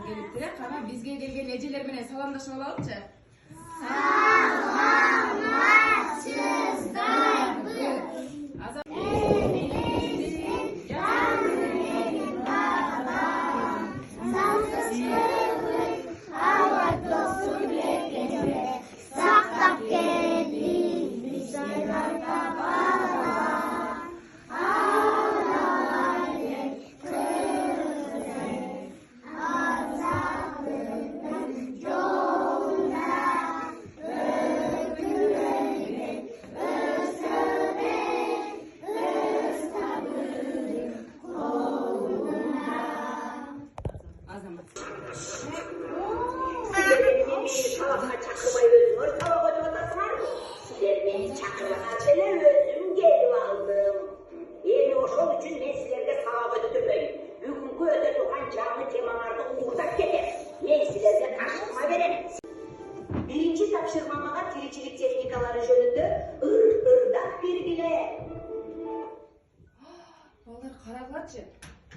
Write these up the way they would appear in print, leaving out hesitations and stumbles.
келиптир. Кана бизге келген эжелер менен саламдашып алалычы. Salakka çakırmayı özümür, salak oturmasınlar. Sizler beni çakırmasınlar, özüm gelip aldım. Eğer oşol üçün ben sizlerge salak ötütürmeyim. Bugünkü öte tuğan canlı temalarda uğurdak getir. Ben sizlerge karşılıkma verelim. Birinci tapşırmamaga tiricilik teknikaları jönündө ırdak belgiler. Балдар карагылачы.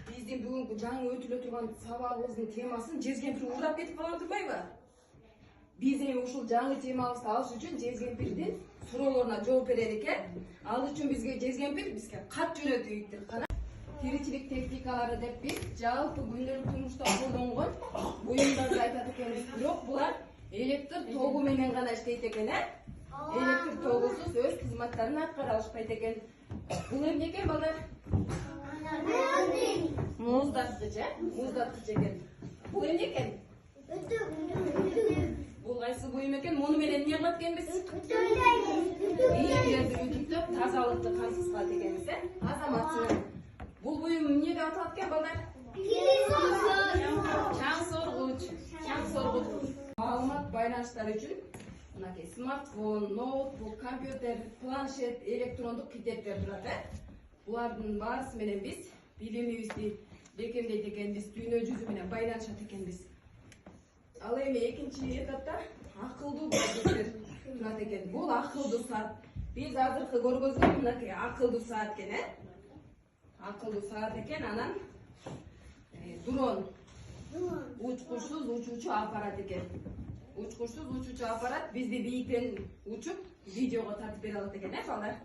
Биздин бүгүнкү жаңы өтүлө турган сабагыбыздын темасын жезгемпир уурдап кетип кала турбайбы? Биз эми ушул жаңы темабызды алыш үчүн жезгемпирдин суроолоруна жооп берер экен. Ал үчүн бизге кат жөнөтүптүр. Кана тиричилик техникалары деп биз жалпы күндөлүк турмушта колдонгон буюмдарды айтат экенбиз. Бирок булар электр тогу менен гана иштейт экен, электр тогусуз өз кызматтарын аткара алышпайт экен. Бул эмне экен балдар? Муздаткыч экен. Бул эмне экен? Бул кайсы буюм экен? Муну менен эмне кылат экенбиз? Ийгилерди үтүктөп, тазалыкты камсыз кылат экенбиз, Азаматсың. Бул буюм эмне деп аталат экен балдар? Чаң соргуч. Маалымат байланыштар үчүн мынакей смартфон, ноутбук, компьютер, планшет, электрондук китептер турат. Булардын баарысы менен биз билимибизди бекемдейт экенбиз, дүйнө жүзү менен байланышат экенбиз. Ал эми экинчи этапта акылдуу гаджеттер турат экен. Бул акылдуу саат. Биз азыркы көргөзгөн мынакей акылдуу саат экен, Акылдуу саат экен, анан дрон. Учкучсуз учуучу аппарат экен. Учкучсуз учуучу аппарат бизди бийиктен учуп, видеого тартып бере алат экен, балдар.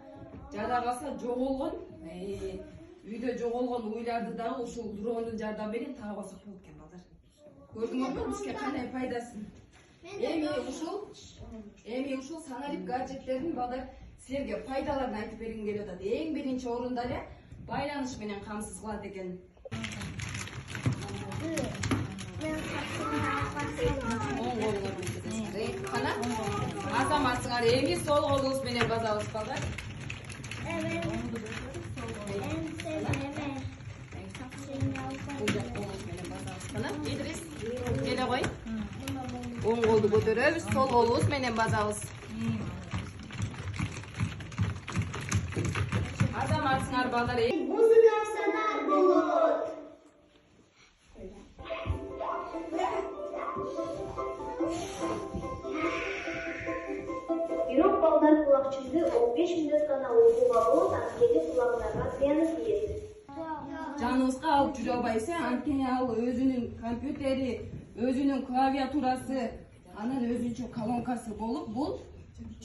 Жада калса жоголгон, үйдө жоголгон уйларды дагы ушул дрондун жардамы менен таап алсак болот экен, балдар. Көрдүңөрбү бизге кандай пайдасын? Эми ушул саналип гаджеттердин балдар силерге пайдаларын айтып бергим келип атат. Эң биринчи орунда эле байланыш менен камсыз кылат экен. Кана Азаматсыңар эми сол колубуз менен базабыз, балдар. Идрис, келе кой. Оң колду көтөрөбүз, сол колубуз менен базабыз. Азаматсыңар, балдар. Музыка санар болот. Бирок балдар кулак жүзү 15 мүнөт гана окууга болот, анткени кулагыңарга зыяны тийет. Жаныбызга алып жүрө албайбыз, анткени ал өзүнүн компьютери, өзүнүн клавиатурасы, анан өзүнчө колонкасы болуп, бул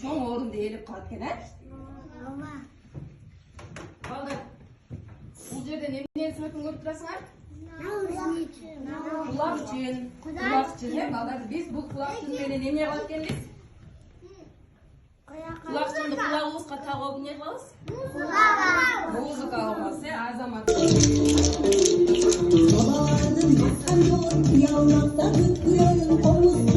чоң орунду ээлеп калат экен, Балдар, бул жерден эмнени сатып көрүп турасыңар? Кулакчын, балдар. Биз бул кулакчын менен эмне кылат экенбиз? Кулакчынды кулагыбызга тагып эмне кылабыз? Музыка алабыз, Азамат. Sabahın baskan yol, yalnızsa hütkü yolun omuz